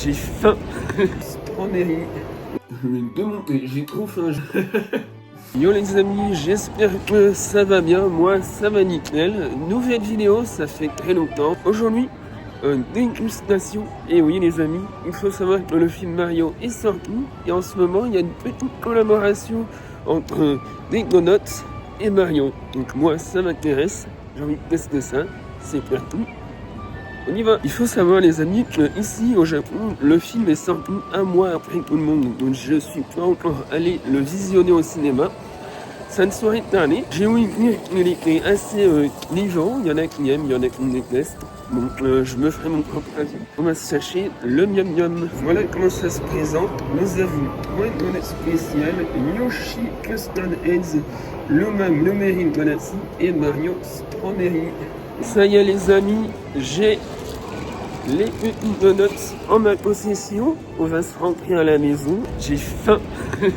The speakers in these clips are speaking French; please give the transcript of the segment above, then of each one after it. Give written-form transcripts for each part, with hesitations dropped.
J'ai faim. Strawberry. Je vais me démonter, j'ai trop faim. Yo les amis, j'espère que ça va bien. Moi, ça va nickel. Nouvelle vidéo, ça fait très longtemps. Aujourd'hui, dégustation. Et oui les amis, il faut savoir que le film Mario est sorti. Et en ce moment, il y a une petite collaboration entre des donuts et Mario. Donc moi, ça m'intéresse. J'ai envie de tester ça. C'est parti. On y va. Il faut savoir les amis que ici au Japon, le film est sorti un mois après tout le monde. Donc je suis pas encore allé le visionner au cinéma. Ça ne serait tardé. J'ai ouï dire qu'il était assez vivant. Il y en a qui aiment, il y en a qui détestent. Donc je me ferai mon propre avis. On va sachez le miam miam. Voilà comment ça se présente. Nous avons un donut spécial, Yoshi Custard Heads, Luma Blueberry Galaxy et Mario Strawberry. Ça y est les amis, j'ai les petits donuts en ma possession. On va se rentrer à la maison. J'ai faim. Il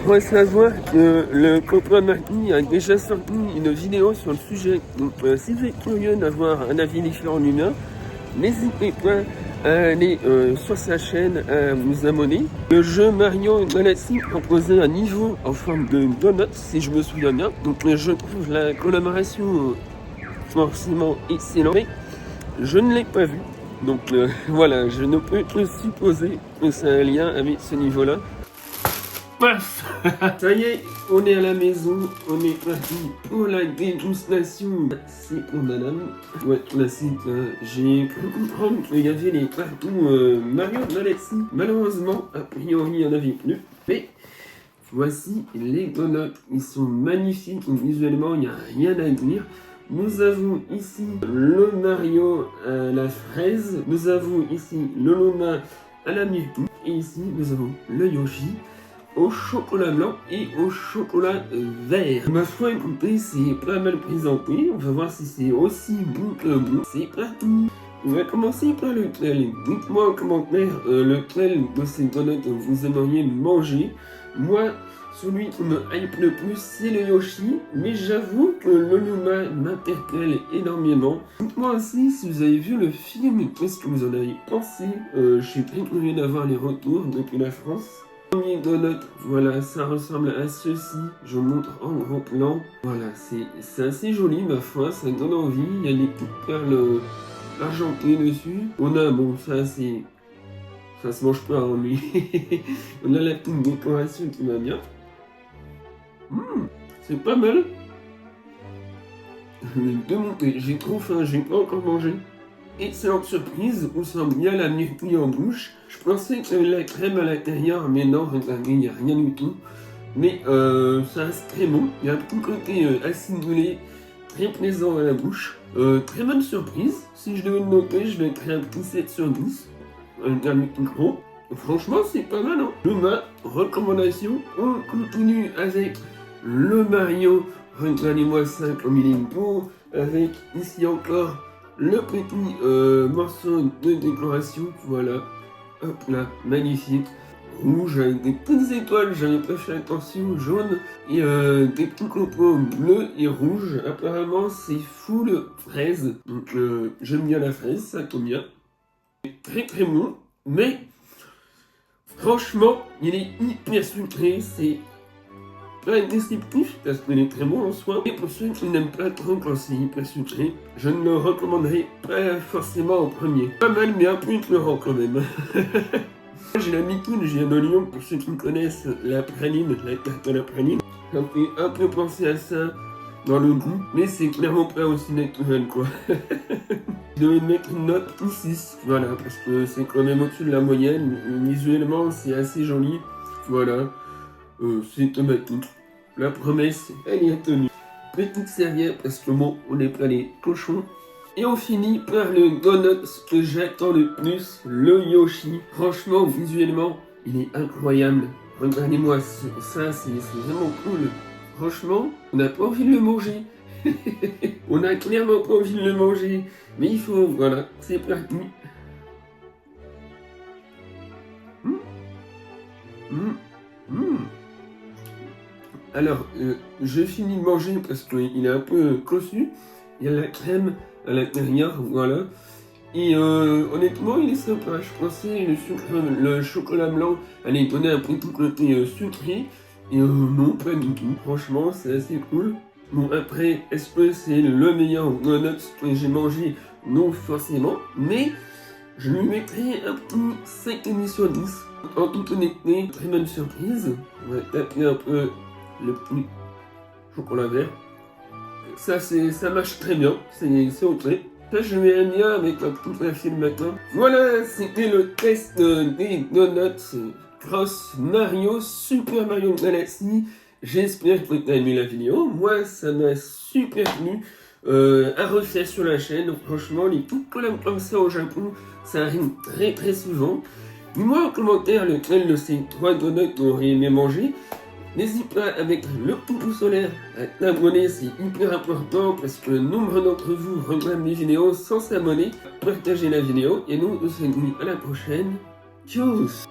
faut savoir que le copain Marty a déjà sorti une vidéo sur le sujet. Donc si vous êtes curieux d'avoir un avis différent du mien, n'hésitez pas à aller sur sa chaîne à vous abonner. Le jeu Mario Galaxy proposait un niveau en forme de donuts, si je me souviens bien. Donc je trouve la collaboration forcément excellente. Mais je ne l'ai pas vu. Donc voilà, je ne peux que supposer que c'est un lien avec ce niveau-là. Paf. Ça y est, on est à la maison, on est parti pour la dégustation. C'est pour madame. Ouais, classique. J'ai cru comprendre qu'il y avait les cartons Mario Galaxy. Malheureusement, a priori, il n'y en avait plus. Mais voici les donuts. Ils sont magnifiques. Visuellement, il n'y a rien à dire. Nous avons ici le Mario à la fraise. Nous avons ici le Luma à la myrtille. Et ici, nous avons le Yoshi au chocolat blanc et au chocolat vert. Ma foi, écoutez, c'est pas mal présenté. On va voir si c'est aussi bon que bon. C'est parti. On va commencer par lequel. Dites-moi en commentaire lequel de ces donuts vous aimeriez manger. Moi, celui qui me hype le plus, c'est le Yoshi. Mais j'avoue que le Luma m'interpelle énormément. Dites-moi aussi si vous avez vu le film, qu'est-ce que vous en avez pensé. Je suis très curieux d'avoir les retours depuis la France. Premier donut, voilà, ça ressemble à ceci. Je montre en gros plan. Voilà, c'est assez joli, ma foi, ça donne envie. Il y a des petites perles argentées dessus. On a, bon, ça se mange pas, hein, mais on a la petite décoration qui va bien. C'est pas mal. Je vais me démonter, j'ai trop faim, j'ai pas encore mangé. Excellente surprise, on sent bien la myrtille en bouche. Je pensais qu'il y avait la crème à l'intérieur, mais non, regardez, il n'y a rien du tout. Mais ça reste très bon. Il y a un petit côté acidulé, très plaisant à la bouche. Très bonne surprise. Si je devais le noter, je mettrais un petit 7 sur 10. Un petit gros. Franchement, c'est pas mal, hein. Demain, recommandation, on continue avec le Mario. Regardez-moi ça comme il est beau. Avec ici encore le petit morceau de décoration, voilà, hop là, magnifique, rouge avec des petites étoiles, j'avais pas fait attention, jaune, et des petits copeaux bleus et rouges, apparemment c'est full fraise, donc j'aime bien la fraise, ça tombe bien, très très bon, mais franchement, il est hyper sucré, c'est pas descriptif parce qu'il est très bon en soi. Et pour ceux qui n'aiment pas trop quand c'est hyper sucré, je ne le recommanderais pas forcément en premier. Pas mal, mais un peu écœurant quand même. J'ai l'habitude, je viens de Lyon, pour ceux qui me connaissent, la praline, la tarte à la praline. Ça me fait un peu penser à ça dans le goût, mais c'est clairement pas aussi naturel quoi. Je devais mettre une note 6, voilà, parce que c'est quand même au-dessus de la moyenne. Visuellement, c'est assez joli, voilà. C'est automatique. La promesse, elle est tenue. Petite serviette parce que bon, on n'est pas les cochons. Et on finit par le donut que j'attends le plus, le Yoshi. Franchement, visuellement, il est incroyable. Regardez-moi ça, c'est vraiment cool. Franchement, on n'a pas envie de le manger. On a clairement pas envie de le manger. Mais il faut, voilà, c'est parti. Alors, je finis de manger parce qu'il est un peu cossu. Il y a la crème à l'intérieur, voilà. Et honnêtement, il est sympa. Je pensais le chocolat blanc allait donner un petit côté sucré. Et non, pas du tout. Franchement, c'est assez cool. Bon, après, est-ce que c'est le meilleur donut que j'ai mangé? Non, forcément. Mais je lui mettrai un petit 5,5 sur 10. En toute honnêteté, très bonne surprise. On va taper un peu le petit chocolat vert. Ça marche très bien. C'est ok. Ça, je vais bien avec un petit café le matin. Voilà, c'était le test des donuts Cross Mario, Super Mario Galaxy. J'espère que tu as aimé la vidéo. Moi, ça m'a super plu. À refaire sur la chaîne. Franchement, les petites collabs comme ça au Japon, ça arrive très très souvent. Dis-moi en commentaire lequel de ces 3 donuts t'aurais aimé manger. N'hésite pas avec le petit pouce en l'air à t'abonner, c'est hyper important parce que nombre d'entre vous regardent mes vidéos sans s'abonner. Partagez la vidéo et nous on se dit à la prochaine. Tchuss!